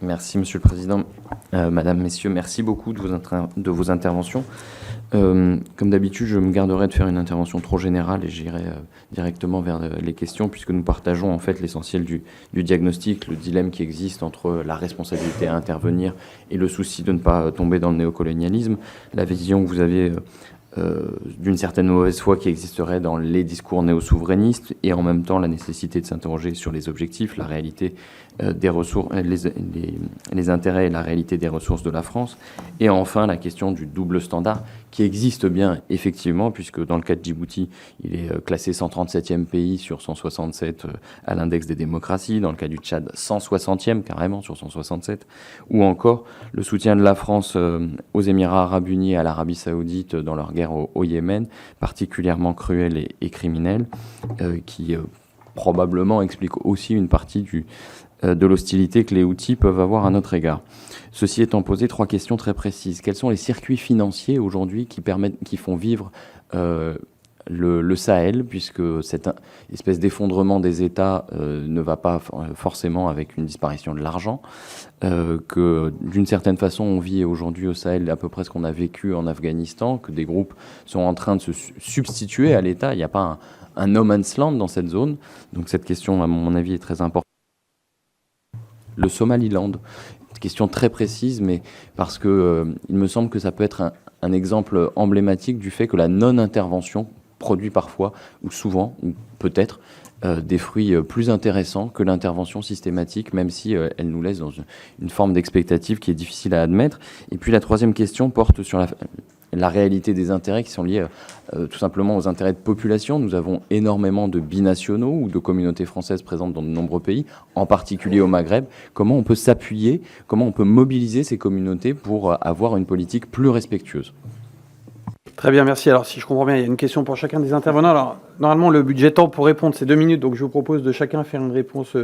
Merci, Monsieur le Président. Madame, Messieurs, merci beaucoup de vos interventions. Comme d'habitude, je me garderai de faire une intervention trop générale et j'irai directement vers les questions, puisque nous partageons en fait l'essentiel du diagnostic, le dilemme qui existe entre la responsabilité à intervenir et le souci de ne pas tomber dans le néocolonialisme. La vision que vous avez d'une certaine mauvaise foi qui existerait dans les discours néo-souverainistes et en même temps la nécessité de s'interroger sur les objectifs, la réalité des ressources, les intérêts et la réalité des ressources de la France. Et enfin, la question du double standard qui existe bien, effectivement, puisque dans le cas de Djibouti, il est classé 137e pays sur 167 à l'index des démocraties. Dans le cas du Tchad, 160e carrément sur 167. Ou encore le soutien de la France aux Émirats arabes unis et à l'Arabie saoudite dans leur guerre au Yémen, particulièrement cruelle et criminelle, qui probablement explique aussi une partie de l'hostilité que les Houthis peuvent avoir à notre égard. Ceci étant posé, 3 questions très précises. Quels sont les circuits financiers aujourd'hui qui font vivre le Sahel, puisque cette espèce d'effondrement des États ne va pas forcément avec une disparition de l'argent, que d'une certaine façon on vit aujourd'hui au Sahel à peu près ce qu'on a vécu en Afghanistan, que des groupes sont en train de se substituer à l'État. Il n'y a pas un no man's land dans cette zone. Donc cette question, à mon avis, est très importante. Le Somaliland, question très précise, mais parce que il me semble que ça peut être un exemple emblématique du fait que la non-intervention produit parfois, ou souvent, ou peut-être, des fruits plus intéressants que l'intervention systématique, même si elle nous laisse dans une forme d'expectative qui est difficile à admettre. Et puis la troisième question porte sur la réalité des intérêts qui sont liés tout simplement aux intérêts de population. Nous avons énormément de binationaux ou de communautés françaises présentes dans de nombreux pays, en particulier au Maghreb. Comment on peut s'appuyer, comment on peut mobiliser ces communautés pour avoir une politique plus respectueuse ? Très bien, merci. Alors, si je comprends bien, il y a une question pour chacun des intervenants. Alors, normalement, le budget temps pour répondre, c'est 2 minutes. Donc, je vous propose de chacun faire une réponse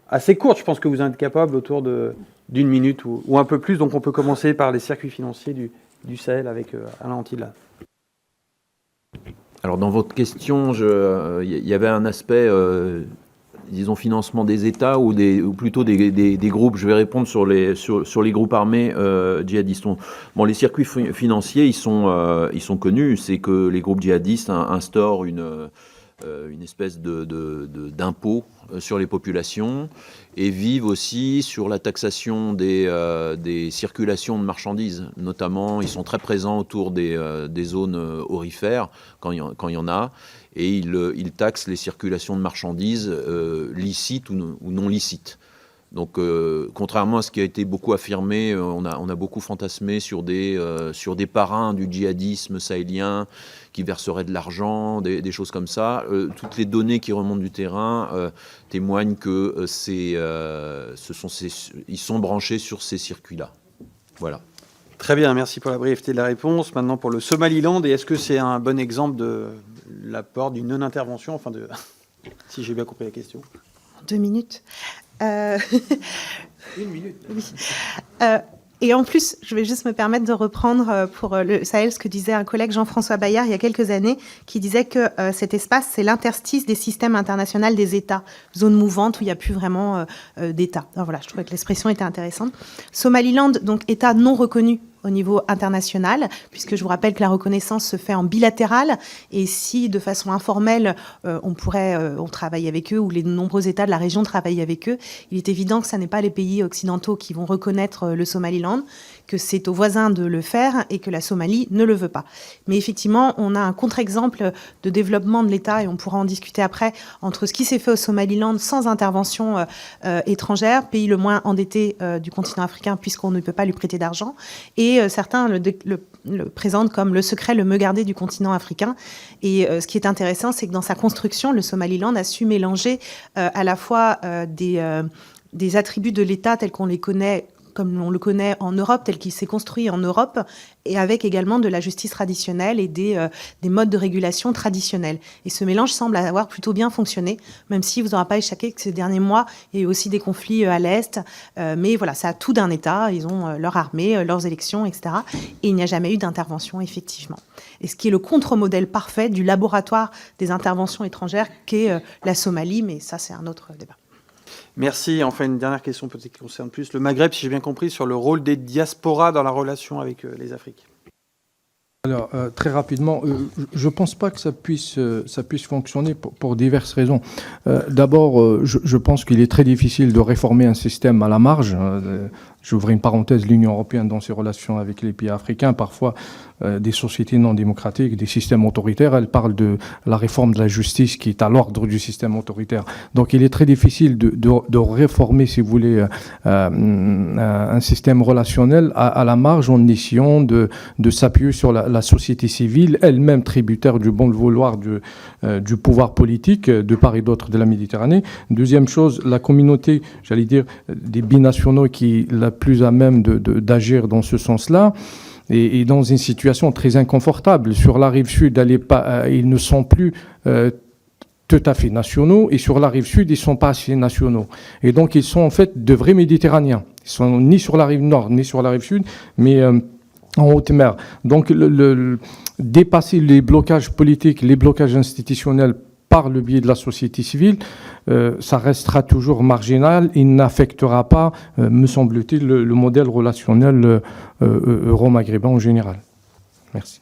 assez courte. Je pense que vous en êtes capable autour d'une minute ou un peu plus. Donc, on peut commencer par les circuits financiers du Sahel avec Alain Antilla. Alors, dans votre question, il y avait un aspect, disons, financement des États ou plutôt des groupes. Je vais répondre sur les groupes armés djihadistes. Bon, les circuits financiers, ils sont connus. C'est que les groupes djihadistes instaurent une espèce d'impôt sur les populations et vivent aussi sur la taxation des circulations de marchandises. Notamment, ils sont très présents autour des zones aurifères, quand il y en a, et ils taxent les circulations de marchandises licites ou non licites. Donc, contrairement à ce qui a été beaucoup affirmé, on a beaucoup fantasmé sur des parrains du djihadisme sahélien qui verseraient de l'argent, des choses comme ça. Toutes les données qui remontent du terrain témoignent que ils sont branchés sur ces circuits-là. Voilà. Très bien, merci pour la brièveté de la réponse. Maintenant, pour le Somaliland, et est-ce que c'est un bon exemple de l'apport d'une non-intervention, si j'ai bien compris la question. 2 minutes. 1 minute. Oui. Et en plus, je vais juste me permettre de reprendre pour le Sahel ce que disait un collègue Jean-François Bayard il y a quelques années, qui disait que cet espace, c'est l'interstice des systèmes internationaux des États, zone mouvante où il n'y a plus vraiment d'État. Alors voilà, je trouvais que l'expression était intéressante. Somaliland, donc État non reconnu au niveau international, puisque je vous rappelle que la reconnaissance se fait en bilatéral, et si de façon informelle on travaille avec eux, ou les nombreux États de la région travaillent avec eux, il est évident que ce n'est pas les pays occidentaux qui vont reconnaître le Somaliland, que c'est aux voisins de le faire et que la Somalie ne le veut pas. Mais effectivement, on a un contre-exemple de développement de l'État, et on pourra en discuter après, entre ce qui s'est fait au Somaliland sans intervention étrangère, pays le moins endetté du continent africain puisqu'on ne peut pas lui prêter d'argent, et certains le présentent comme le secret, le mieux gardé du continent africain. Et ce qui est intéressant, c'est que dans sa construction, le Somaliland a su mélanger à la fois des attributs de l'État tels qu'on les connaît, comme on le connaît en Europe, tel qu'il s'est construit en Europe, et avec également de la justice traditionnelle et des modes de régulation traditionnels. Et ce mélange semble avoir plutôt bien fonctionné, même si vous n'aurez pas échappé que ces derniers mois, il y a eu aussi des conflits à l'Est. Mais voilà, ça a tout d'un État. Ils ont leur armée, leurs élections, etc. Et il n'y a jamais eu d'intervention, effectivement. Et ce qui est le contre-modèle parfait du laboratoire des interventions étrangères qu'est la Somalie, mais ça, c'est un autre débat. Merci. Enfin, une dernière question peut-être qui concerne plus le Maghreb, si j'ai bien compris, sur le rôle des diasporas dans la relation avec les Afriques. Alors, très rapidement, je ne pense pas que ça puisse fonctionner pour diverses raisons. D'abord, je pense qu'il est très difficile de réformer un système à la marge. J'ouvre une parenthèse, l'Union européenne dans ses relations avec les pays africains, parfois des sociétés non démocratiques, des systèmes autoritaires, elle parle de la réforme de la justice qui est à l'ordre du système autoritaire. Donc il est très difficile de réformer, si vous voulez, un système relationnel à la marge en essayant de s'appuyer sur la société civile, elle-même tributaire du bon vouloir du pouvoir politique de part et d'autre de la Méditerranée. Deuxième chose, la communauté, j'allais dire, des binationaux qui est la plus à même d'agir dans ce sens-là, et dans une situation très inconfortable. Sur la rive sud, ils ne sont plus tout à fait nationaux, et sur la rive sud, ils ne sont pas assez nationaux. Et donc, ils sont en fait de vrais Méditerranéens. Ils ne sont ni sur la rive nord, ni sur la rive sud, mais en haute mer. Donc, dépasser les blocages politiques, les blocages institutionnels par le biais de la société civile, ça restera toujours marginal. Il n'affectera pas, me semble-t-il, le modèle relationnel euro-maghrébin en général. Merci.